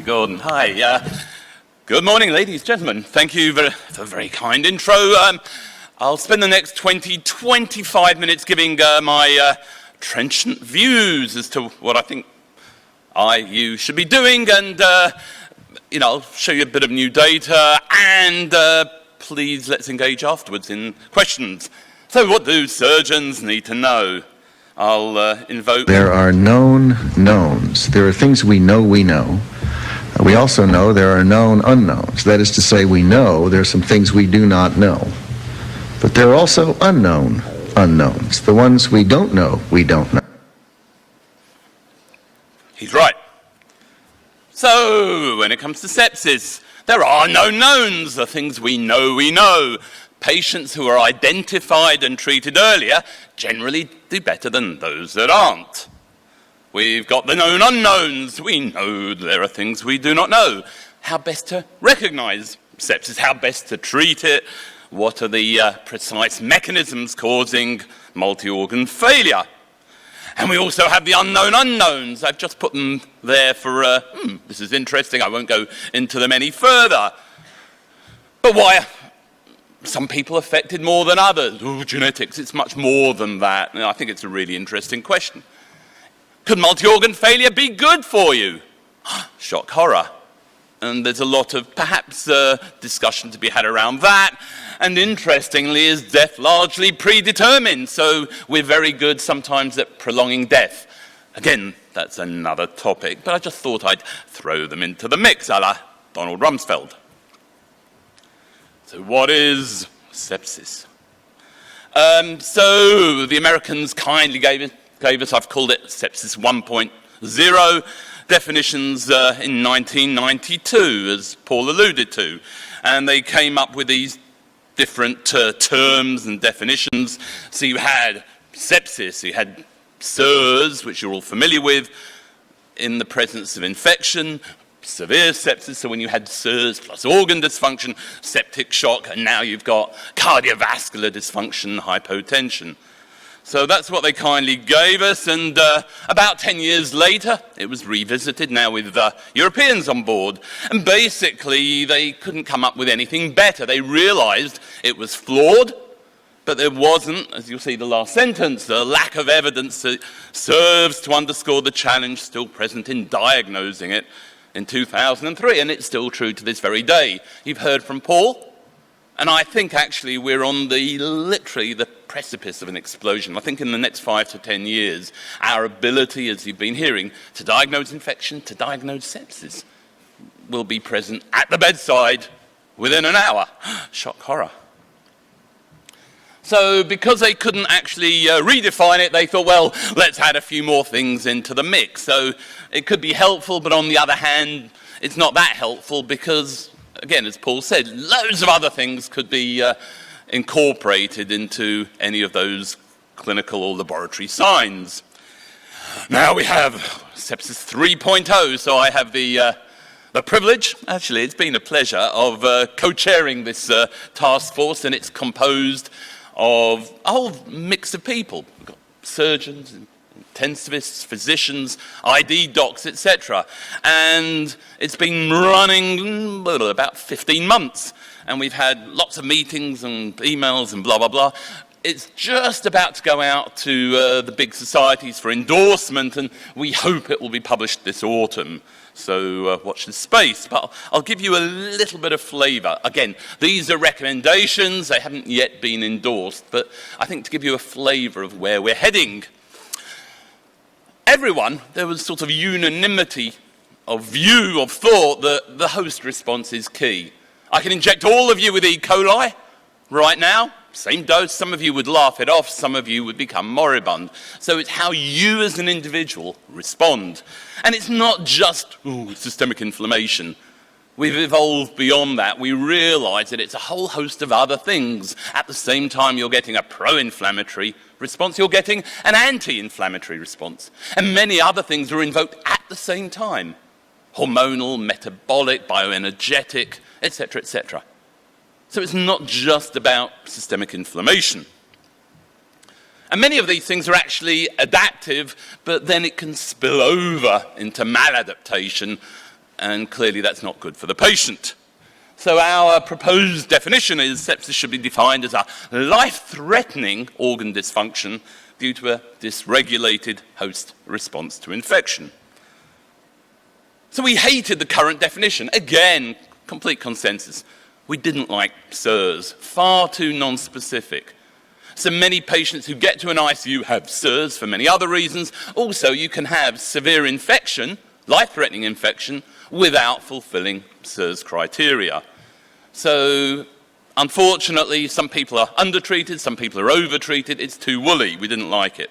Gordon, hi. Good morning, ladies, gentlemen. Thank you for a very kind intro. I'll spend the next 25 minutes giving my trenchant views as to what I think you should be doing, and I'll show you a bit of new data, and please let's engage afterwards in questions. So what do surgeons need to know? I'll invoke... There are known knowns. There are things we know we know. We also know there are known unknowns. That is to say, we know there are some things we do not know. But there are also unknown unknowns. The ones we don't know, we don't know. He's right. So, when it comes to sepsis, there are no knowns, the things we know we know. Patients who are identified and treated earlier generally do better than those that aren't. We've got the known unknowns. We know there are things we do not know. How best to recognize sepsis, how best to treat it, what are the precise mechanisms causing multi-organ failure. And we also have the unknown unknowns. I've just put them there for, this is interesting, I won't go into them any further. But why are some people affected more than others? Oh, genetics, it's much more than that. And I think it's a really interesting question. Could multi-organ failure be good for you? Shock horror. And there's a lot of perhaps discussion to be had around that. And interestingly, is death largely predetermined? So we're very good sometimes at prolonging death. Again, that's another topic, but I just thought I'd throw them into the mix, a la Donald Rumsfeld. So what is sepsis? So the Americans kindly gave us, I've called it sepsis 1.0, definitions in 1992, as Paul alluded to. And they came up with these different terms and definitions. So you had sepsis, you had SIRS, which you're all familiar with, in the presence of infection, severe sepsis, so when you had SIRS plus organ dysfunction, septic shock, and now you've got cardiovascular dysfunction, hypotension. So that's what they kindly gave us, and about 10 years later, it was revisited, now with Europeans on board. And basically, they couldn't come up with anything better. They realized it was flawed, but there wasn't, as you'll see the last sentence, the lack of evidence that serves to underscore the challenge still present in diagnosing it in 2003, and it's still true to this very day. You've heard from Paul. And I think actually we're on literally the precipice of an explosion. I think in the next 5 to 10 years, our ability, as you've been hearing, to diagnose infection, to diagnose sepsis, will be present at the bedside within an hour. Shock horror. So because they couldn't actually redefine it, they thought, well, let's add a few more things into the mix. So it could be helpful, but on the other hand, it's not that helpful because, again, as Paul said, loads of other things could be incorporated into any of those clinical or laboratory signs. Now we have sepsis 3.0, so I have the privilege, actually it's been a pleasure, of co-chairing this task force, and it's composed of a whole mix of people. We've got surgeons, intensivists, physicians, ID docs, etc. And it's been running about 15 months. And we've had lots of meetings and emails and blah, blah, blah. It's just about to go out to the big societies for endorsement, and we hope it will be published this autumn. So watch this space. But I'll give you a little bit of flavour. Again, these are recommendations. They haven't yet been endorsed. But I think to give you a flavour of where we're heading. Everyone, there was sort of unanimity of view, of thought, that the host response is key. I can inject all of you with E. coli right now, same dose. Some of you would laugh it off, some of you would become moribund. So it's how you as an individual respond. And it's not just systemic inflammation. We've evolved beyond that. We realize that it's a whole host of other things. At the same time, you're getting a pro-inflammatory response, you're getting an anti-inflammatory response. And many other things are invoked at the same time. Hormonal, metabolic, bioenergetic, etc., etc. So it's not just about systemic inflammation. And many of these things are actually adaptive, but then it can spill over into maladaptation and clearly that's not good for the patient. So our proposed definition is sepsis should be defined as a life-threatening organ dysfunction due to a dysregulated host response to infection. So we hated the current definition. Again, complete consensus. We didn't like SIRS, far too non-specific. So many patients who get to an ICU have SIRS for many other reasons. Also, you can have severe infection, life-threatening infection, without fulfilling SIRS criteria. So, unfortunately, some people are undertreated, some people are overtreated. It's too woolly. We didn't like it.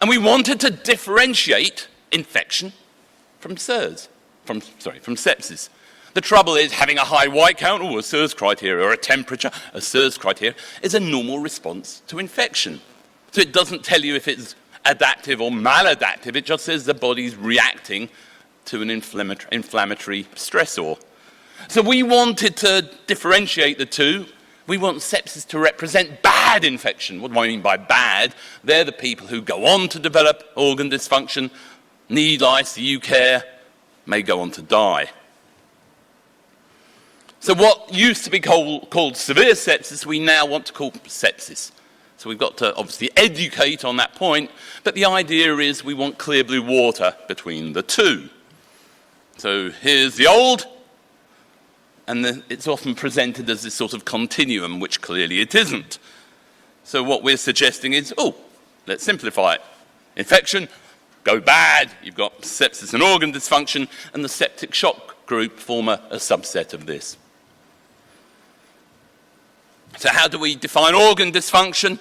And we wanted to differentiate infection from SIRS, from sepsis. The trouble is having a high white count, or a SIRS criteria, or a temperature, a SIRS criteria, is a normal response to infection. So it doesn't tell you if it's adaptive or maladaptive. It just says the body's reacting to an inflammatory stressor. So we wanted to differentiate the two. We want sepsis to represent bad infection. What do I mean by bad? They're the people who go on to develop organ dysfunction, need ICU care, may go on to die. So what used to be called severe sepsis, we now want to call sepsis. So we've got to obviously educate on that point, but the idea is we want clear blue water between the two. So here's the old, and it's often presented as this sort of continuum, which clearly it isn't. So what we're suggesting is, let's simplify it. Infection, go bad, you've got sepsis and organ dysfunction, and the septic shock group form a subset of this. So how do we define organ dysfunction?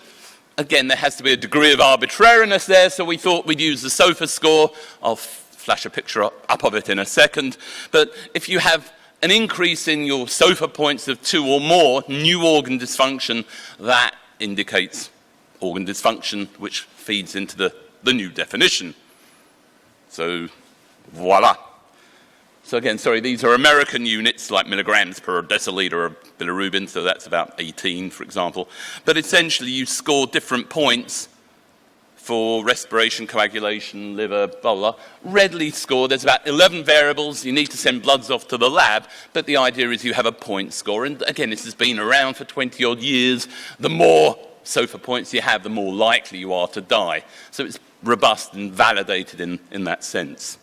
Again, there has to be a degree of arbitrariness there, so we thought we'd use the SOFA score. I'll flash a picture up of it in a second. But if you have an increase in your SOFA points of 2 or more, new organ dysfunction, that indicates organ dysfunction, which feeds into the new definition. So, voila. So again, these are American units, like milligrams per deciliter of bilirubin, so that's about 18, for example. But essentially, you score different points for respiration, coagulation, liver, blah, blah, blah. Redly scored. There's about 11 variables. You need to send bloods off to the lab, but the idea is you have a point score. And again, this has been around for 20-odd years. The more SOFA points you have, the more likely you are to die. So it's robust and validated in that sense.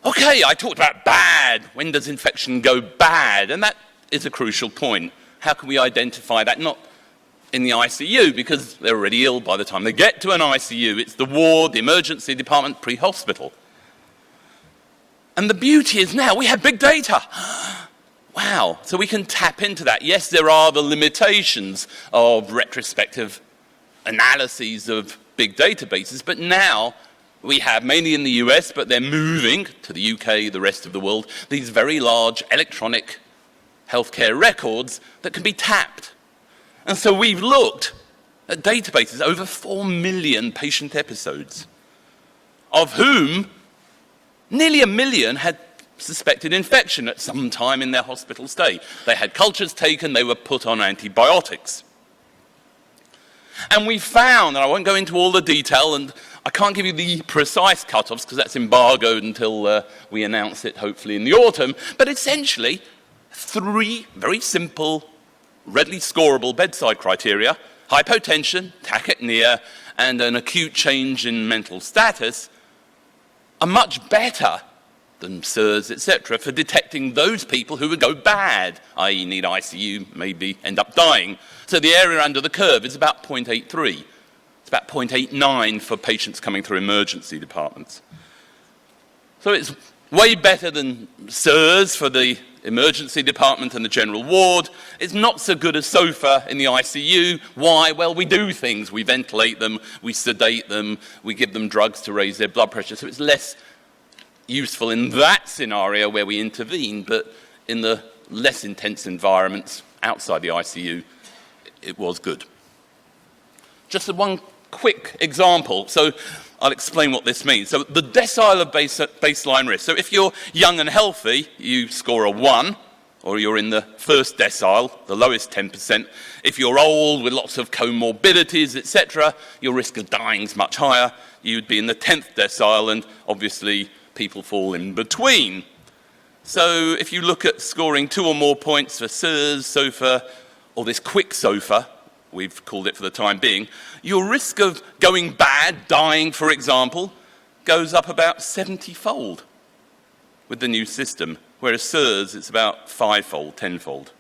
Okay, I talked about bad. When does infection go bad? And that is a crucial point. How can we identify that? Not in the ICU, because they're already ill by the time they get to an ICU. It's the ward, the emergency department, pre-hospital. And the beauty is now we have big data. Wow, so we can tap into that. Yes, there are the limitations of retrospective analyses of big databases, but now we have, mainly in the US, but they're moving to the UK, the rest of the world, these very large electronic healthcare records that can be tapped. And so we've looked at databases, over 4 million patient episodes, of whom nearly 1 million had suspected infection at some time in their hospital stay. They had cultures taken, they were put on antibiotics. And we found, and I won't go into all the detail, and I can't give you the precise cutoffs because that's embargoed until we announce it, hopefully in the autumn, but essentially 3 very simple, readily scoreable bedside criteria: hypotension, tachypnea, and an acute change in mental status, are much better than SIRS, etc., for detecting those people who would go bad, i.e. need ICU, maybe end up dying. So the area under the curve is about 0.83. It's about 0.89 for patients coming through emergency departments. So it's way better than SIRS for the emergency department and the general ward. It's not so good as SOFA in the ICU. Why? Well, we do things. We ventilate them, we sedate them, we give them drugs to raise their blood pressure. So it's less useful in that scenario where we intervene, but in the less intense environments outside the ICU, it was good. Just one quick example. So I'll explain what this means. So the decile of baseline risk. So if you're young and healthy, you score a 1, or you're in the first decile, the lowest 10%. If you're old with lots of comorbidities, etc., your risk of dying is much higher. You'd be in the 10th decile, and obviously people fall in between. So if you look at scoring 2 or more points for SIRS, SOFA, or this quick SOFA, we've called it for the time being, your risk of going bad, dying, for example, goes up about 70-fold with the new system, whereas SIRS, it's about 5-fold, 10-fold.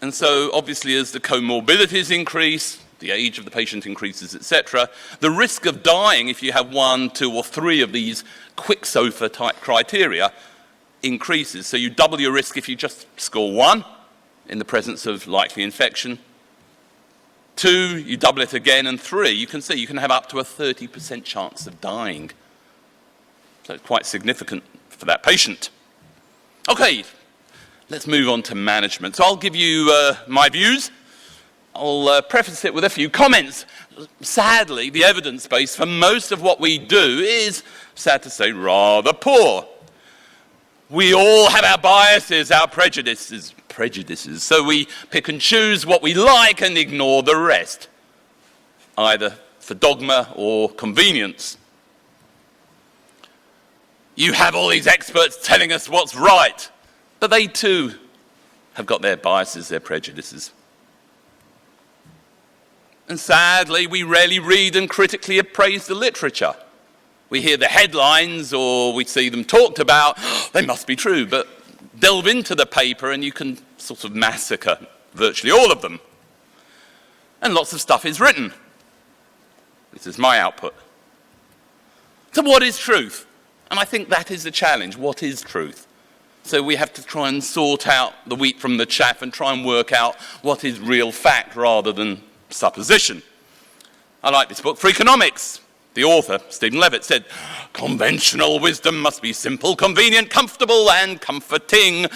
And so, obviously, as the comorbidities increase, the age of the patient increases, etc., the risk of dying if you have 1, 2, or 3 of these quick SOFA type criteria increases. So you double your risk if you just score 1 in the presence of likely infection. 2, you double it again, and 3, you can see you can have up to a 30% chance of dying. So it's quite significant for that patient. Okay, let's move on to management. So I'll give you my views. I'll preface it with a few comments. Sadly, the evidence base for most of what we do is, sad to say, rather poor. We all have our biases, our prejudices. So we pick and choose what we like and ignore the rest, either for dogma or convenience. You have all these experts telling us what's right, but they too have got their biases, their prejudices. And sadly, we rarely read and critically appraise the literature. We hear the headlines or we see them talked about, they must be true, but delve into the paper and you can sort of massacre virtually all of them. And lots of stuff is written. This is my output. So what is truth? And I think that is the challenge. What is truth? So we have to try and sort out the wheat from the chaff and try and work out what is real fact rather than supposition. I like this book, Freakonomics. The author, Stephen Levitt, said, conventional wisdom must be simple, convenient, comfortable, and comforting,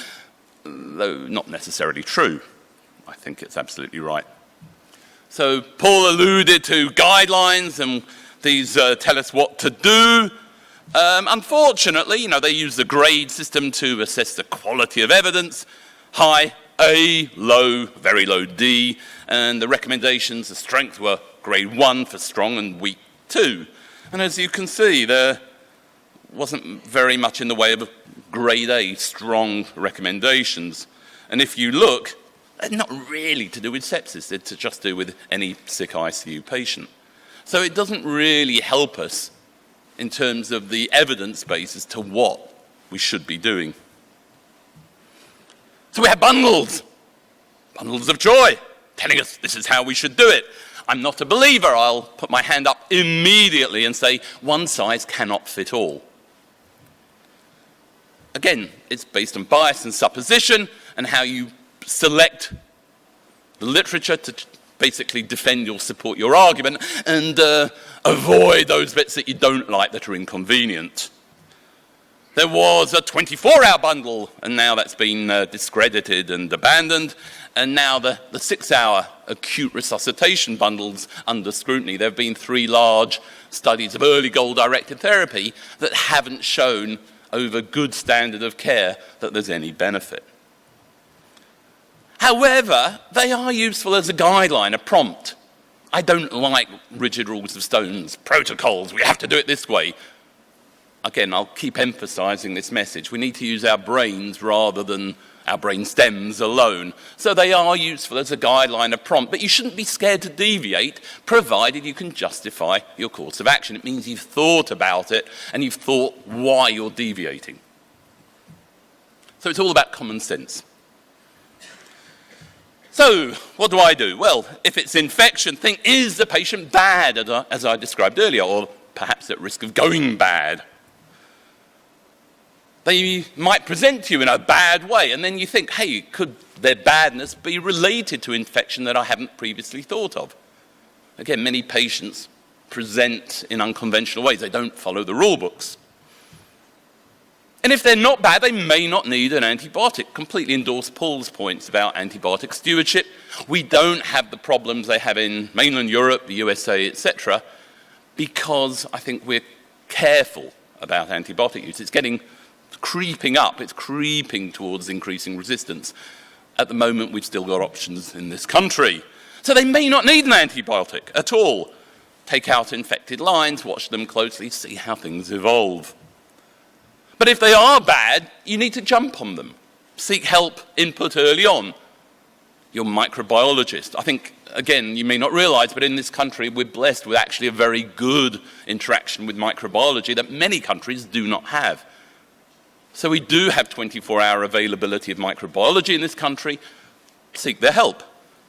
though not necessarily true. I think it's absolutely right. So Paul alluded to guidelines, and these tell us what to do. Unfortunately, they use the grade system to assess the quality of evidence. High A, low, very low D, and the recommendations, the strength were grade 1 for strong and weak 2. And as you can see, there wasn't very much in the way of grade A, strong recommendations. And if you look, they're not really to do with sepsis, they're to just do with any sick ICU patient. So it doesn't really help us in terms of the evidence base as to what we should be doing. So we have bundles of joy, telling us this is how we should do it. I'm not a believer. I'll put my hand up immediately and say one size cannot fit all. Again, it's based on bias and supposition and how you select the literature to basically defend or support your argument and avoid those bits that you don't like that are inconvenient. There was a 24-hour bundle, and now that's been discredited and abandoned. And now the 6-hour acute resuscitation bundles under scrutiny. There have been 3 large studies of early goal-directed therapy that haven't shown over good standard of care that there's any benefit. However, they are useful as a guideline, a prompt. I don't like rigid rules of stones, protocols, we have to do it this way. Again, I'll keep emphasizing this message. We need to use our brains rather than our brain stems alone. So they are useful as a guideline, a prompt, but you shouldn't be scared to deviate, provided you can justify your course of action. It means you've thought about it and you've thought why you're deviating. So it's all about common sense. So what do I do? Well, if it's infection, think, is the patient bad, as I described earlier, or perhaps at risk of going bad? They might present to you in a bad way, and then you think, hey, could their badness be related to infection that I haven't previously thought of? Again, many patients present in unconventional ways. They don't follow the rule books. And if they're not bad, they may not need an antibiotic. Completely endorse Paul's points about antibiotic stewardship. We don't have the problems they have in mainland Europe, the USA, etc., because I think we're careful about antibiotic use. It's creeping up, it's creeping towards increasing resistance. At the moment, we've still got options in this country. So they may not need an antibiotic at all. take out infected lines, watch them closely, see how things evolve. But if they are bad, you need to jump on them. Seek help, input early on. Your microbiologist. I think, again, you may not realize, but in this country, we're blessed with actually a very good interaction with microbiology that many countries do not have. So we do have 24-hour availability of microbiology in this country. Seek their help.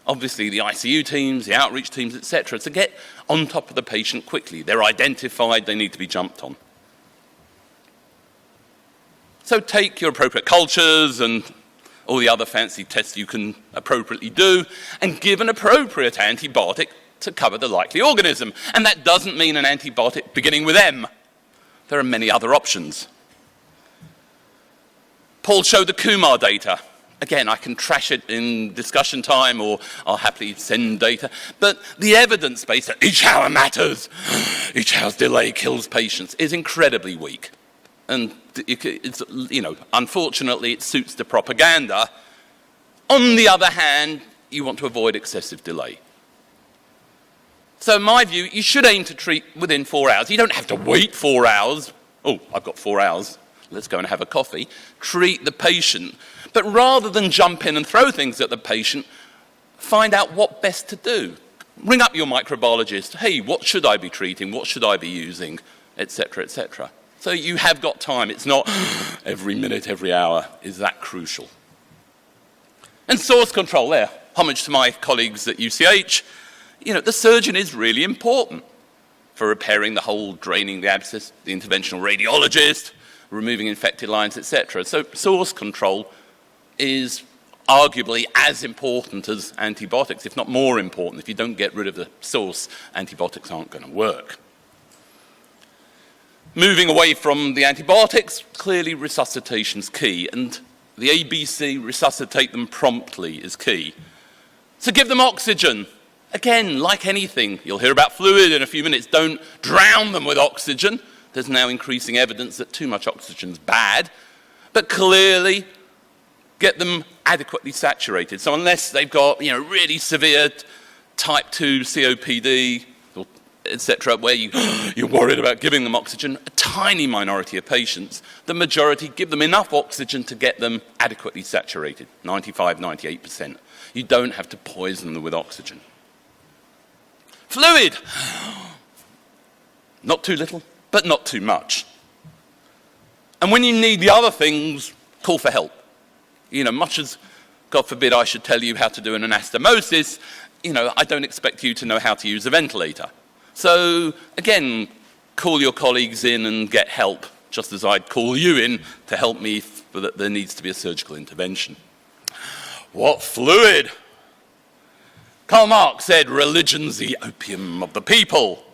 Obviously, the ICU teams, the outreach teams, etc., to get on top of the patient quickly. They're identified, they need to be jumped on. So take your appropriate cultures and all the other fancy tests you can appropriately do, and give an appropriate antibiotic to cover the likely organism. And that doesn't mean an antibiotic beginning with M. There are many other options. Paul showed the Kumar data. Again, I can trash it in discussion time, or I'll happily send data. But the evidence base that each hour matters, each hour's delay kills patients, is incredibly weak. And it's, unfortunately, it suits the propaganda. On the other hand, you want to avoid excessive delay. So in my view, you should aim to treat within 4 hours. You don't have to wait 4 hours. Oh, I've got 4 hours. Let's go and have a coffee. Treat the patient. But rather than jump in and throw things at the patient, find out what best to do. Ring up your microbiologist. Hey, what should I be treating? What should I be using? Etc., etc. So you have got time. It's not every minute, every hour is that crucial. And source control there. Homage to my colleagues at UCH. The surgeon is really important for repairing the hole, draining the abscess, the interventional radiologist, removing infected lines, etc. So source control is arguably as important as antibiotics, if not more important. If you don't get rid of the source, antibiotics aren't going to work. Moving away from the antibiotics, clearly resuscitation's key, and the ABC, resuscitate them promptly, is key. So give them oxygen. Again, like anything, you'll hear about fluid in a few minutes. Don't drown them with oxygen. There's now increasing evidence that too much oxygen's bad, but clearly get them adequately saturated. So unless they've got, really severe type 2 COPD, etc., where you're worried about giving them oxygen, a tiny minority of patients, the majority give them enough oxygen to get them adequately saturated, 95, 98%. You don't have to poison them with oxygen. Fluid! Not too little, but not too much. And when you need the other things, call for help. Much as, God forbid, I should tell you how to do an anastomosis, I don't expect you to know how to use a ventilator. So, again, call your colleagues in and get help, just as I'd call you in to help me if there needs to be a surgical intervention. What fluid? Karl Marx said, religion's the opium of the people.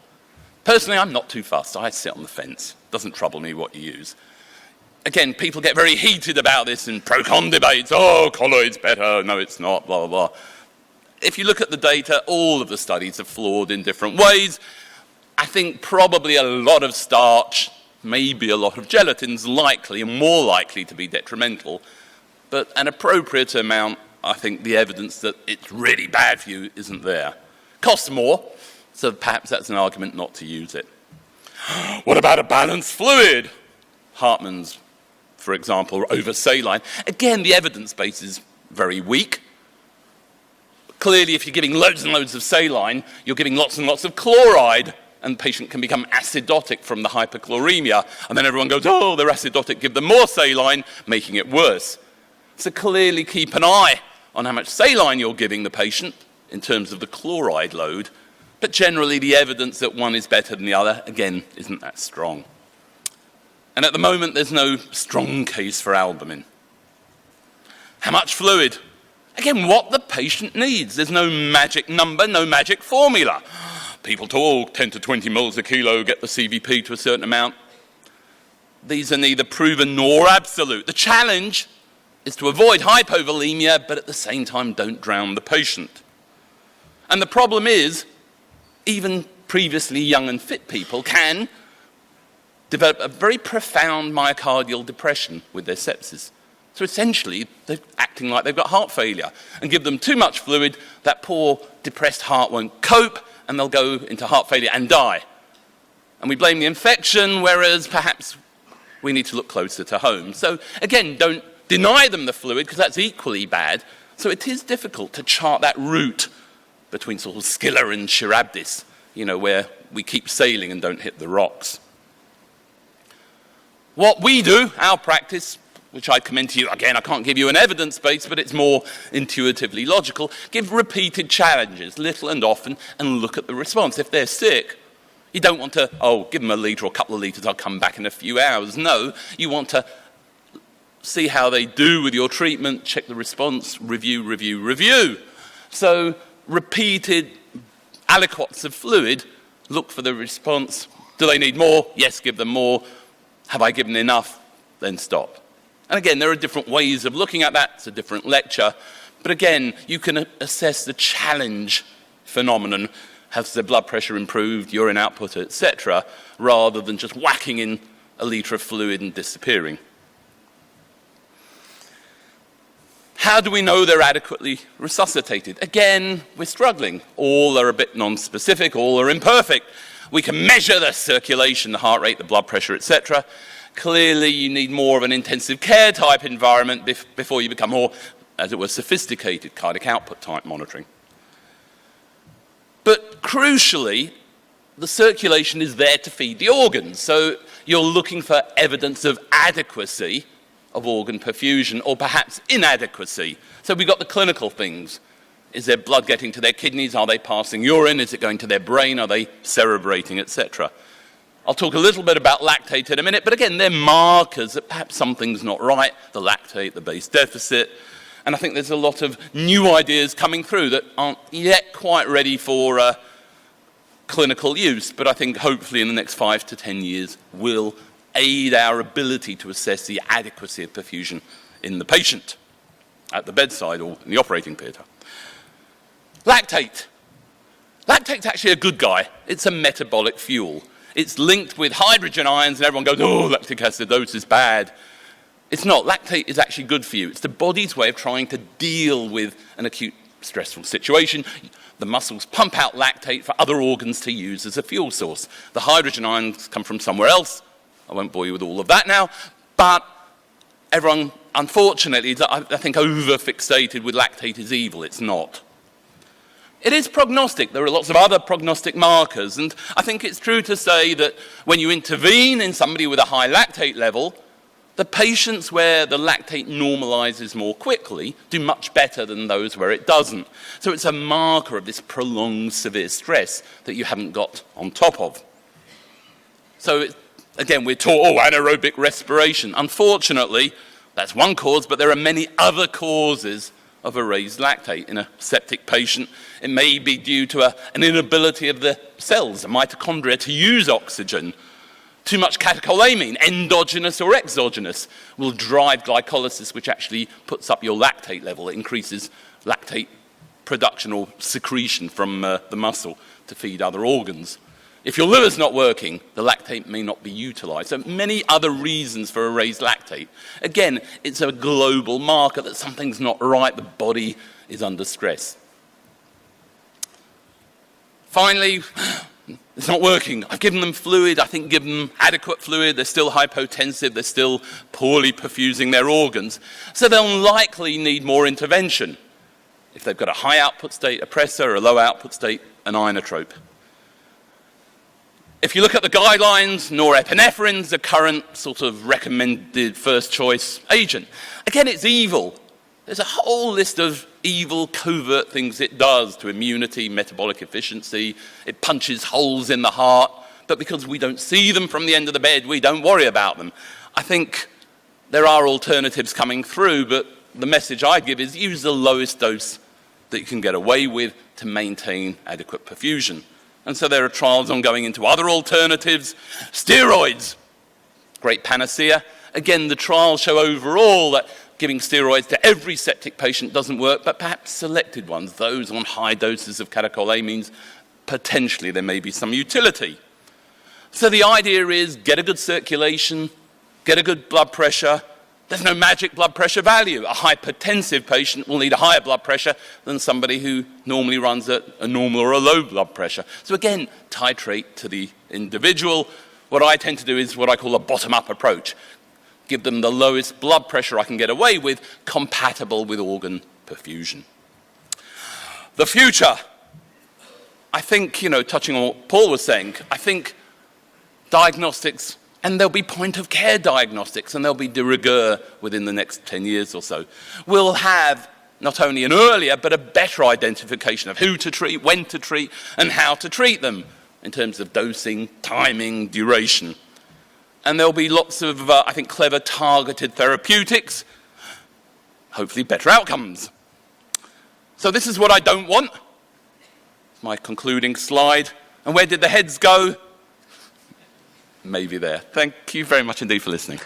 Personally, I'm not too fussed. I sit on the fence. Doesn't trouble me what you use. Again, people get very heated about this in pro-con debates. Oh, colloid's better. No, it's not, blah, blah, blah. If you look at the data, all of the studies are flawed in different ways. I think probably a lot of starch, maybe a lot of gelatin's likely and more likely to be detrimental. But an appropriate amount, I think the evidence that it's really bad for you isn't there. Costs more, so perhaps that's an argument not to use it. What about a balanced fluid? Hartmann's, for example, over saline. Again, the evidence base is very weak. Clearly, if you're giving loads and loads of saline, you're giving lots and lots of chloride, and the patient can become acidotic from the hyperchloremia. And then everyone goes, oh, they're acidotic, give them more saline, making it worse. So clearly keep an eye on how much saline you're giving the patient in terms of the chloride load. But generally, the evidence that one is better than the other, again, isn't that strong. And at the moment, there's no strong case for albumin. How much fluid? Again, what the patient needs. There's no magic number, no magic formula. People talk 10 to 20 mils a kilo, get the CVP to a certain amount. These are neither proven nor absolute. The challenge is to avoid hypovolemia, but at the same time, don't drown the patient. And the problem is, even previously young and fit people can develop a very profound myocardial depression with their sepsis. So essentially, they're acting like they've got heart failure. And give them too much fluid, that poor depressed heart won't cope, and they'll go into heart failure and die. And we blame the infection, whereas perhaps we need to look closer to home. So again, don't deny them the fluid, because that's equally bad. So it is difficult to chart that route between sort of Scylla and Charybdis, where we keep sailing and don't hit the rocks. What we do, our practice, which I commend to you, again, I can't give you an evidence base, but it's more intuitively logical, give repeated challenges, little and often, and look at the response. If they're sick, you don't want to, give them a litre or a couple of litres, I'll come back in a few hours. No, you want to see how they do with your treatment, check the response, review. So repeated aliquots of fluid, look for the response. Do they need more? Yes, give them more. Have I given enough? Then stop. And again, there are different ways of looking at that. It's a different lecture. But again, you can assess the challenge phenomenon. Has the blood pressure improved, urine output, etc., rather than just whacking in a litre of fluid and disappearing. How do we know they're adequately resuscitated? Again, we're struggling. All are a bit non-specific, all are imperfect. We can measure the circulation, the heart rate, the blood pressure, etc. Clearly, you need more of an intensive care type environment before you become more, as it were, sophisticated cardiac output type monitoring. But crucially, the circulation is there to feed the organs. So you're looking for evidence of adequacy of organ perfusion, or perhaps inadequacy. So we've got the clinical things. Is their blood getting to their kidneys? Are they passing urine? Is it going to their brain? Are they cerebrating, etc.? I'll talk a little bit about lactate in a minute, but again, they're markers that perhaps something's not right, the lactate, the base deficit, and I think there's a lot of new ideas coming through that aren't yet quite ready for clinical use, but I think hopefully in the next 5 to 10 years will aid our ability to assess the adequacy of perfusion in the patient at the bedside or in the operating theatre. Lactate. Lactate's actually a good guy. It's a metabolic fuel. It's linked with hydrogen ions, and everyone goes, oh, lactic acidosis is bad. It's not. Lactate is actually good for you. It's the body's way of trying to deal with an acute stressful situation. The muscles pump out lactate for other organs to use as a fuel source. The hydrogen ions come from somewhere else. I won't bore you with all of that now, but everyone, unfortunately, is, I think, over-fixated with lactate is evil. It's not. It is prognostic. There are lots of other prognostic markers, and I think it's true to say that when you intervene in somebody with a high lactate level, the patients where the lactate normalizes more quickly do much better than those where it doesn't. So it's a marker of this prolonged severe stress that you haven't got on top of. So again, we're taught, anaerobic respiration. Unfortunately, that's one cause, but there are many other causes of a raised lactate. In a septic patient, it may be due to an inability of the cells, the mitochondria, to use oxygen. Too much catecholamine, endogenous or exogenous, will drive glycolysis, which actually puts up your lactate level. It increases lactate production or secretion from the muscle to feed other organs. If your liver's not working, the lactate may not be utilized. So many other reasons for a raised lactate. Again, it's a global marker that something's not right, the body is under stress. Finally, it's not working. I've given them fluid, I think given them adequate fluid, they're still hypotensive, they're still poorly perfusing their organs. So they'll likely need more intervention. If they've got a high output state, a pressor, a low output state, an inotrope. If you look at the guidelines, norepinephrine's the current sort of recommended first choice agent. Again, it's evil. There's a whole list of evil, covert things it does to immunity, metabolic efficiency. It punches holes in the heart, but because we don't see them from the end of the bed, we don't worry about them. I think there are alternatives coming through, but the message I give is use the lowest dose that you can get away with to maintain adequate perfusion. And so there are trials ongoing into other alternatives. Steroids, great panacea. Again, the trials show overall that giving steroids to every septic patient doesn't work, but perhaps selected ones, those on high doses of catecholamines, potentially there may be some utility. So the idea is get a good circulation, get a good blood pressure, There's no magic blood pressure value. A hypertensive patient will need a higher blood pressure than somebody who normally runs at a normal or a low blood pressure. So again, titrate to the individual. What I tend to do is what I call a bottom-up approach. Give them the lowest blood pressure I can get away with, compatible with organ perfusion. The future. I think, touching on what Paul was saying, I think diagnostics, and there'll be point-of-care diagnostics, and there'll be de rigueur within the next 10 years or so, will have not only an earlier, but a better identification of who to treat, when to treat, and how to treat them in terms of dosing, timing, duration. And there'll be lots of, I think, clever targeted therapeutics, hopefully better outcomes. So this is what I don't want. My concluding slide. And where did the heads go? Maybe there. Thank you very much indeed for listening.